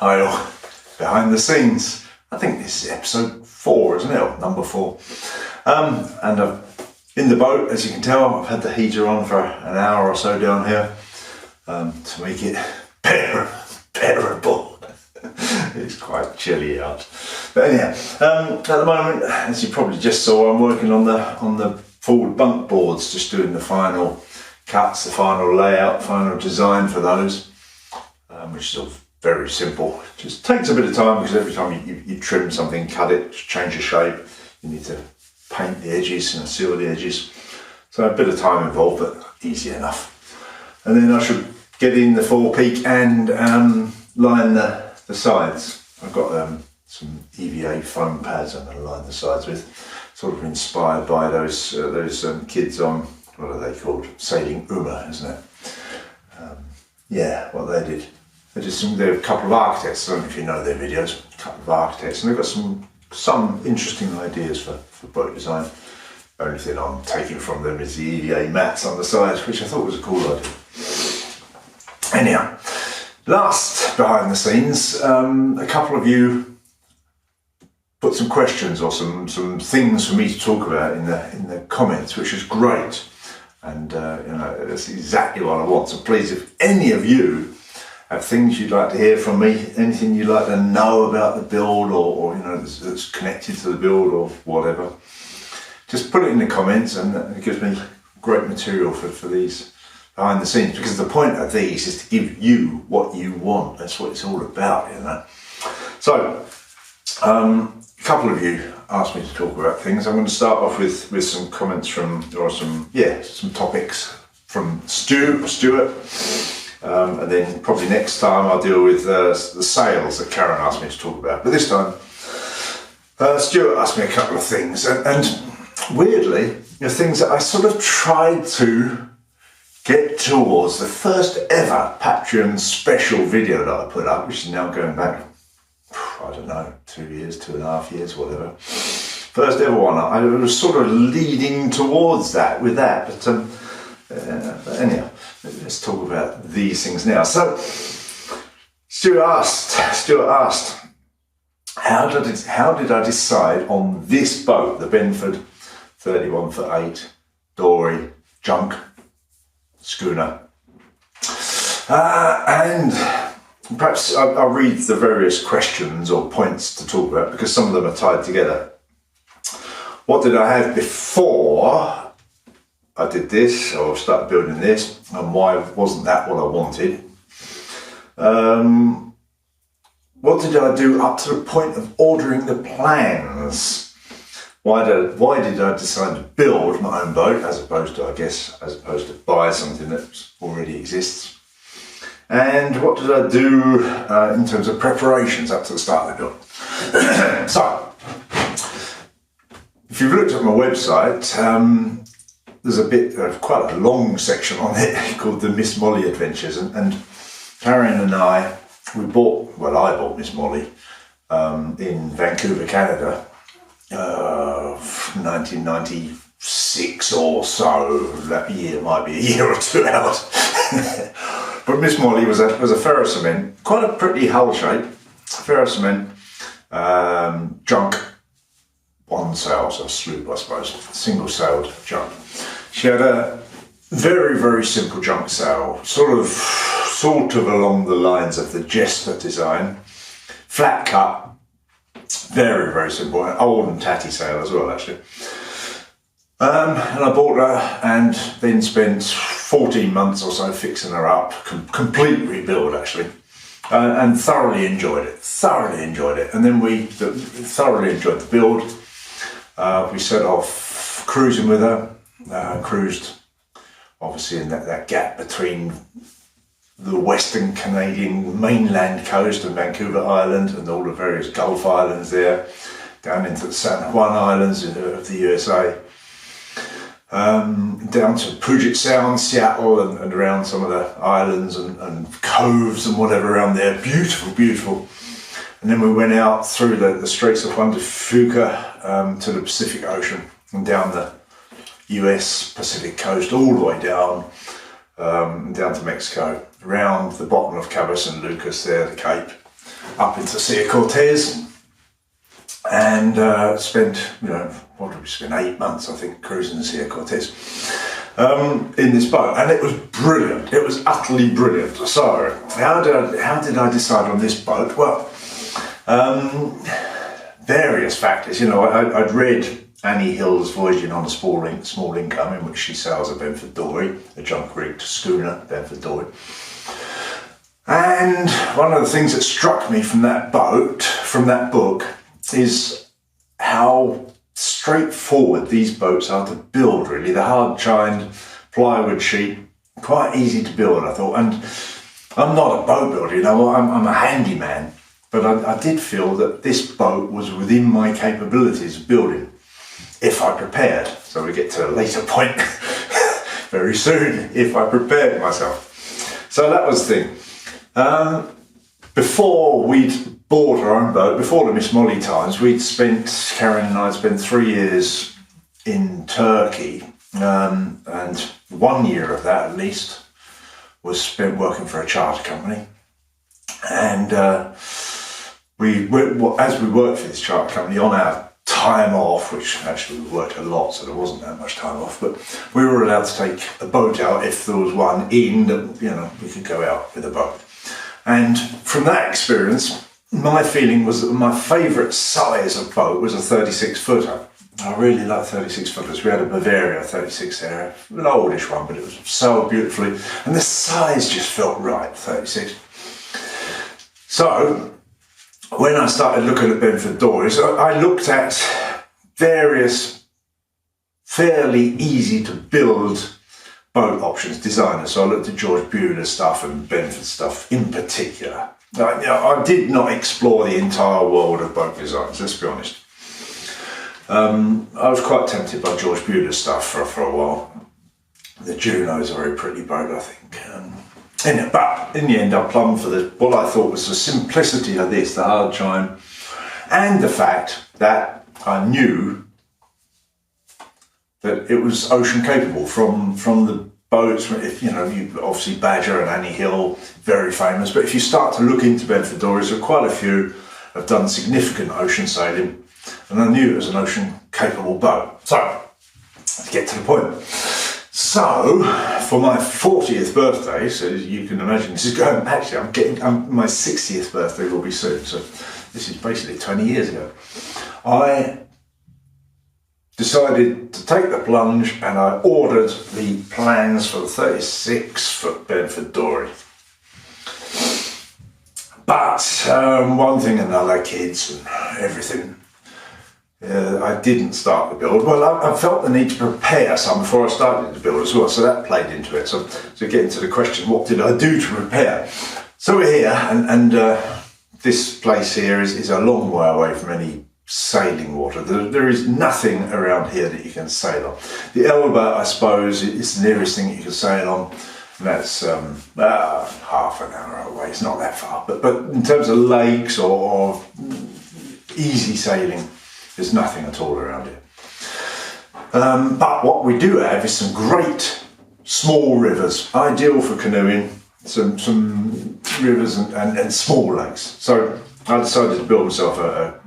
Hi all, behind the scenes. I think this is episode 4, isn't it? Or number 4. And I've in the boat, as you can tell, I've had the heater on for an hour or so down here to make it bearable. It's quite chilly out. But anyhow, at the moment, as you probably just saw, I'm working on the forward bunk boards, just doing the final cuts, the final layout, final design for those, which is all very simple. Just takes a bit of time because every time you trim something, cut it, change the shape, you need to paint the edges and seal the edges. So a bit of time involved, but easy enough. And then I should get in the forepeak and line the sides. I've got some EVA foam pads I'm going to line the sides with, sort of inspired by those kids on, what are they called? Sailing Uma, isn't it? Yeah, what they did. They're a couple of architects. I don't know if you know their videos. A couple of architects, and they've got some interesting ideas for boat design. The only thing I'm taking from them is the EVA mats on the sides, which I thought was a cool idea. Anyhow, last behind the scenes, a couple of you put some questions or some things for me to talk about in the comments, which is great, and that's exactly what I want. So please, if any of you have things you'd like to hear from me, anything you'd like to know about the build or that's connected to the build or whatever, just put it in the comments, and it gives me great material for these behind the scenes, because the point of these is to give you what you want. That's what it's all about, So, a couple of you asked me to talk about things. I'm going to start off with some comments some topics from Stuart. And then probably next time I'll deal with the sails that Karen asked me to talk about. But this time, Stuart asked me a couple of things. And weirdly, the things that I sort of tried to get towards the first ever Patreon special video that I put up, which is now going back, I don't know, 2 years, 2.5 years, whatever. First ever one. I was sort of leading towards that with that. But anyhow, let's talk about these things now. So, Stuart asked, how did I decide on this boat, the Benford 31'8" dory junk schooner? And perhaps I'll read the various questions or points to talk about, because some of them are tied together. What did I have before I did this, or started building this, and why wasn't that what I wanted? What did I do up to the point of ordering the plans? Why did I decide to build my own boat as opposed to buy something that already exists? And what did I do in terms of preparations up to the start of the build? So, if you've looked at my website, there's quite a long section on it called the Miss Molly Adventures, and Karen and I bought Miss Molly in Vancouver, Canada, 1996 or so. That year might be a year or two out. But Miss Molly was a ferro cement, quite a pretty hull shape, ferro cement, junk, one sail, so a sloop I suppose, single sailed junk. She had a very, very simple junk sail, sort of along the lines of the Jester design, flat cut, very, very simple, an old and tatty sail as well actually. And I bought her and then spent 14 months or so fixing her up, complete rebuild actually, and thoroughly enjoyed it. And then we thoroughly enjoyed the build. We set off cruising with her. cruised obviously in that gap between the Western Canadian mainland coast and Vancouver Island and all the various Gulf Islands there, down into the San Juan Islands of the USA, down to Puget Sound, Seattle, and around some of the islands and coves and whatever around there. Beautiful, beautiful. And then we went out through the Straits of Juan de Fuca to the Pacific Ocean and down the US Pacific coast, all the way down to Mexico, around the bottom of Cabo San Lucas there, the Cape, up into Sea of Cortez, and spent, what did we spend, 8 months, I think, cruising the Sea of Cortez in this boat, and it was brilliant. It was utterly brilliant. So, how did I decide on this boat? Well, various factors. I'd read Annie Hill's Voyaging on a Small Income, in which she sails a Benford Dory, a junk-rigged schooner, Benford Dory. And one of the things that struck me from that book, is how straightforward these boats are to build, really. The hard-chined plywood sheet, quite easy to build, I thought. And I'm not a boat builder, I'm a handyman. But I did feel that this boat was within my capabilities of building, if I prepared. So we get to a later point very soon, if I prepared myself. So that was the thing. Before we'd bought our own boat, before the Miss Molly times, Karen and I had spent 3 years in Turkey, and 1 year of that at least was spent working for a charter company. And as we worked for this charter company, on our time off, which actually we worked a lot, so there wasn't that much time off, but we were allowed to take a boat out if there was one in that, we could go out with a boat. And from that experience, my feeling was that my favourite size of boat was a 36-footer. I really like 36-footers. We had a Bavaria 36 there, an oldish one, but it was so beautifully, and the size just felt right, 36. So, when I started looking at Benford Dories, I looked at various fairly easy to build boat options, designers. So I looked at George Buehler's stuff and Benford stuff in particular. I did not explore the entire world of boat designs, let's be honest. I was quite tempted by George Buehler's stuff for a while. The Juno is a very pretty boat, I think. But in the end, I plumbed for what I thought was the simplicity of this, the hard chine, and the fact that I knew that it was ocean capable from the boats. If you obviously Badger and Annie Hill, very famous. But if you start to look into Benford Dories, there are quite a few have done significant ocean sailing, and I knew it was an ocean capable boat. So to get to the point. So, for my 40th birthday, so you can imagine this is going, actually my 60th birthday will be soon, so this is basically 20 years ago. I decided to take the plunge and I ordered the plans for the 36-foot Benford Dory. But one thing and another, kids and everything, I didn't start the build. Well, I felt the need to prepare some before I started the build as well, so that played into it. So getting to the question, what did I do to prepare? So we're here, and this place here is a long way away from any sailing water. There is nothing around here that you can sail on. The Elba, I suppose, is the nearest thing you can sail on, and that's half an hour away. It's not that far, but in terms of lakes or easy sailing, there's nothing at all around here. But what we do have is some great small rivers, ideal for canoeing, some rivers and small lakes. So I decided to build myself a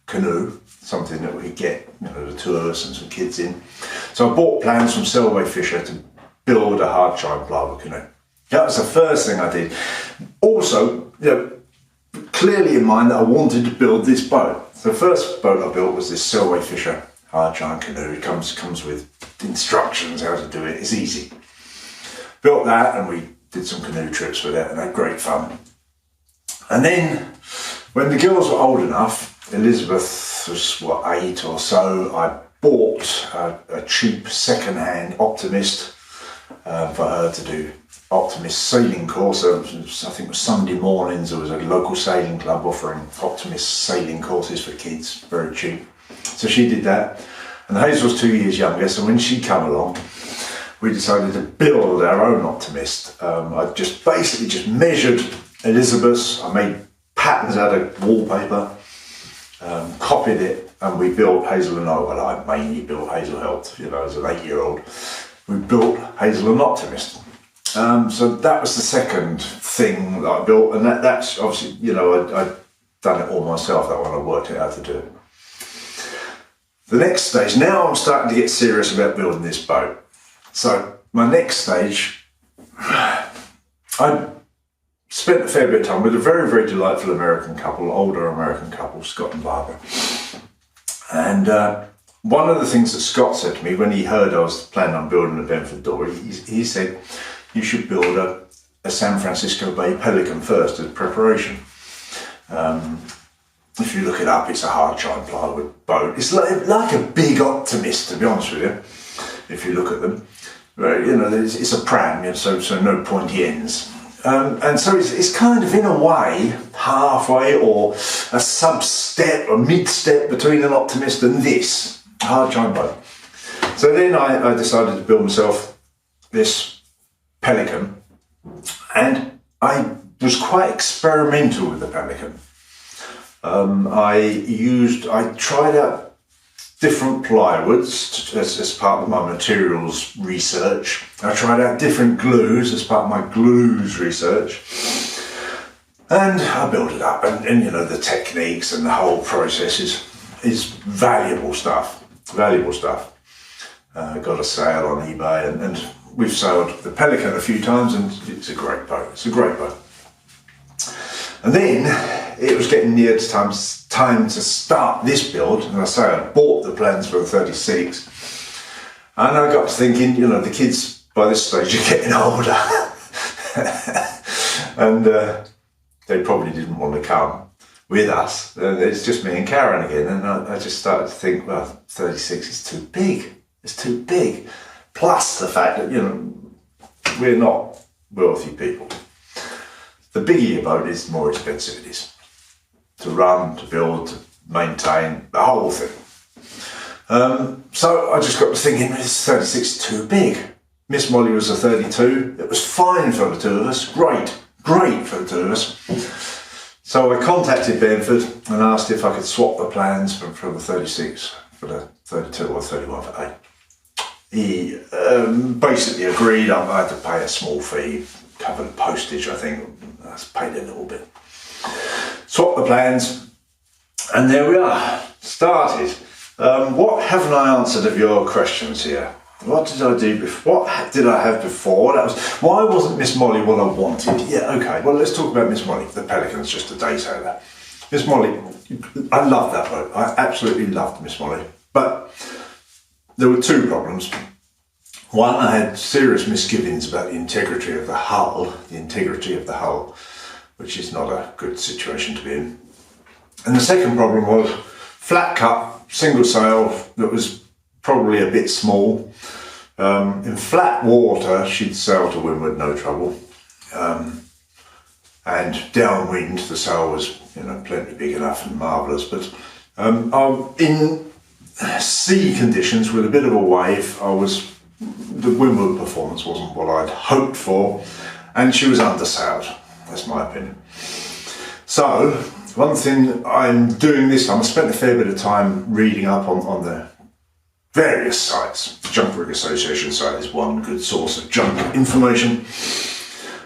canoe, something that we could get the two of us and some kids in. So I bought plans from Selway Fisher to build a hard chine plywood canoe. That was the first thing I did. Also, clearly in mind that I wanted to build this boat. The first boat I built was this Selway Fisher hard chine canoe. It comes with instructions how to do it. It's easy. Built that and we did some canoe trips with it and had great fun. And then when the girls were old enough, Elizabeth was 8 or so, I bought a cheap second-hand Optimist for her to do Optimist sailing course. I think it was Sunday mornings, there was a local sailing club offering Optimist sailing courses for kids, very cheap. So she did that, and Hazel's 2 years younger, so when she came along, we decided to build our own Optimist. I just measured Elizabeth's, I made patterns out of wallpaper, copied it, and we built Hazel and I. Well, I mainly built, Hazel helped, as an 8-year-old. We built Hazel and Optimist. So that was the second thing that I built, and that's obviously, I'd done it all myself, that one, I worked it out to do it. The next stage, now I'm starting to get serious about building this boat. So my next stage, I spent a fair bit of time with a very, very delightful American couple, older American couple, Scott and Barbara. And one of the things that Scott said to me when he heard I was planning on building a Benford dory, he said, you should build a San Francisco Bay Pelican first as preparation. If you look it up, it's a hard chine plywood boat. It's like a big Optimist, to be honest with you, if you look at them. It's a pram, so no pointy ends. And so it's kind of, in a way, halfway or a sub-step or mid-step between an Optimist and this hard chine boat. So then I decided to build myself this Pelican, and I was quite experimental with the Pelican. I tried out different plywoods as part of my materials research. I tried out different glues as part of my glues research. And I built it up, and the techniques and the whole process is valuable stuff. Got a sale on eBay, and we've sailed the Pelican a few times, and it's a great boat. And then it was getting near to time to start this build, and I bought the plans for the 36, and I got to thinking, the kids by this stage are getting older, and they probably didn't want to come with us. It's just me and Karen again, and I just started to think, well, 36 is too big. It's too big. Plus the fact that we're not wealthy people. The bigger your boat is, the more expensive it is to run, to build, to maintain, the whole thing. So I just got to thinking, this 36 is too big. Miss Molly was a 32. It was fine for the two of us. Great for the two of us. So I contacted Benford and asked if I could swap the plans from the 36 for the 32 or 31 for 8. He basically agreed. I had to pay a small fee, covered postage, I think. I paid a little bit. Swapped the plans, and there we are, started. What haven't I answered of your questions here? What did I do before? What did I have before? Why wasn't Miss Molly what I wanted? Yeah, okay, well, let's talk about Miss Molly. The Pelican's just a day sailor. Miss Molly, I loved that boat. I absolutely loved Miss Molly. But there were two problems. One, I had serious misgivings about the integrity of the hull, which is not a good situation to be in. And the second problem was flat cut, single sail that was probably a bit small. In flat water, she'd sail to windward, no trouble. And downwind, the sail was, plenty big enough and marvellous. But in sea conditions with a bit of a wave, the windward performance wasn't what I'd hoped for, and she was undersailed. That's my opinion. So, one thing I'm doing this time, I spent a fair bit of time reading up on the various sites. The Junk Rig Association site is one good source of junk information,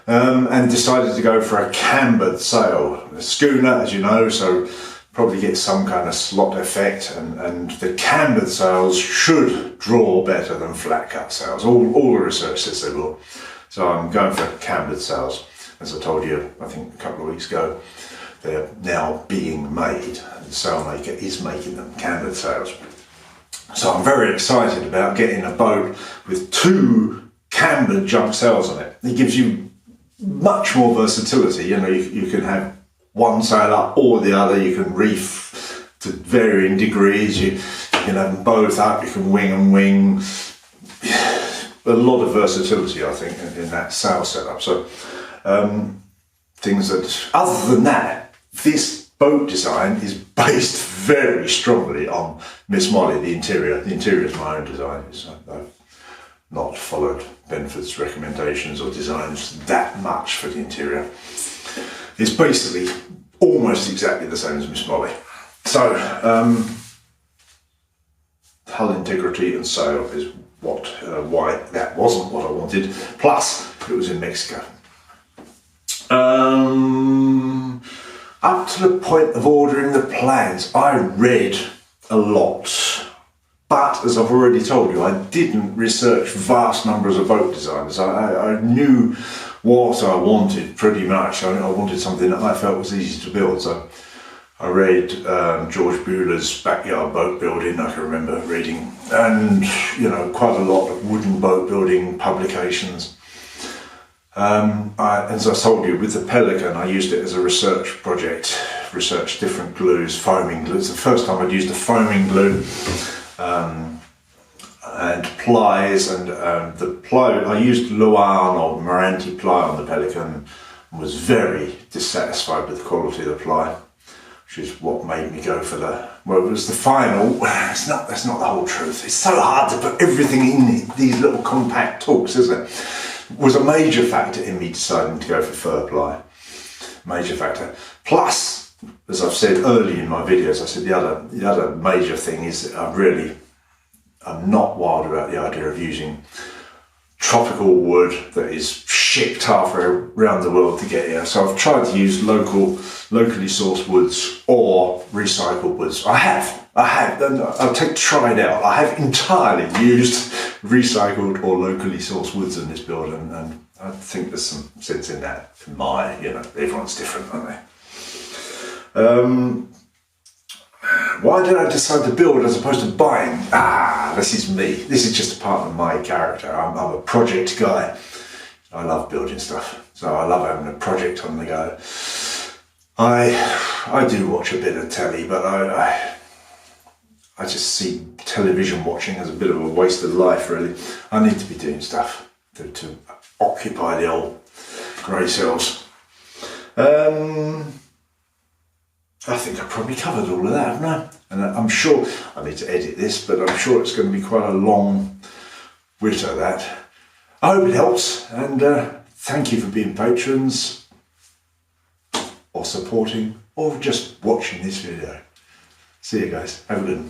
and decided to go for a cambered sail. A schooner, as you know, so probably get some kind of slot effect, and the cambered sails should draw better than flat cut sails. All the research says they will. So I'm going for cambered sails. As I told you, I think a couple of weeks ago, they're now being made. The sailmaker is making them, cambered sails. So I'm very excited about getting a boat with two cambered junk sails on it. It gives you much more versatility. You can have one sail up or the other. You can reef to varying degrees. can have them both up, you can wing and wing. A lot of versatility, I think, in that sail setup. So things that, other than that, this boat design is based very strongly on Miss Molly, the interior. The interior is my own design. I've not followed Benford's recommendations or designs that much for the interior. It's basically almost exactly the same as Miss Molly. So, hull integrity and sail is why that wasn't what I wanted. Plus, it was in Mexico. Up to the point of ordering the plans, I read a lot. But as I've already told you, I didn't research vast numbers of boat designs. I knew what I wanted pretty much. I wanted something that I felt was easy to build. So I read George Bueller's Backyard Boat Building, I can remember reading, and quite a lot of wooden boat building publications. As I told you, with the Pelican, I used it as a research project, researched different glues, foaming glues. The first time I'd used a foaming glue and plies, and the ply, I used Luan or Meranti ply on the Pelican, and was very dissatisfied with the quality of the ply, which is what made me go for it was the final. That's not the whole truth. It's so hard to put everything in these little compact talks, isn't it? Was a major factor in me deciding to go for fur ply. Major factor. Plus, as I've said early in my videos, I said the other major thing is I'm not wild about the idea of using tropical wood that is shipped halfway around the world to get here. So I've tried to use locally sourced woods or recycled woods. I have, and I'll try it out. I have entirely used recycled or locally sourced woods in this build, and I think there's some sense in that. Everyone's different, aren't they? Why did I decide to build as opposed to buying? This is me. This is just a part of my character. I'm a project guy. I love building stuff, so I love having a project on the go. I do watch a bit of telly, but I just see television watching as a bit of a waste of life, really. I need to be doing stuff to occupy the old grey cells. I think I probably covered all of that, haven't I? And I'm sure, I need to edit this, but I'm sure it's going to be quite a long bit of that. I hope it helps, and thank you for being patrons, or supporting, or just watching this video. See you guys, have a good one.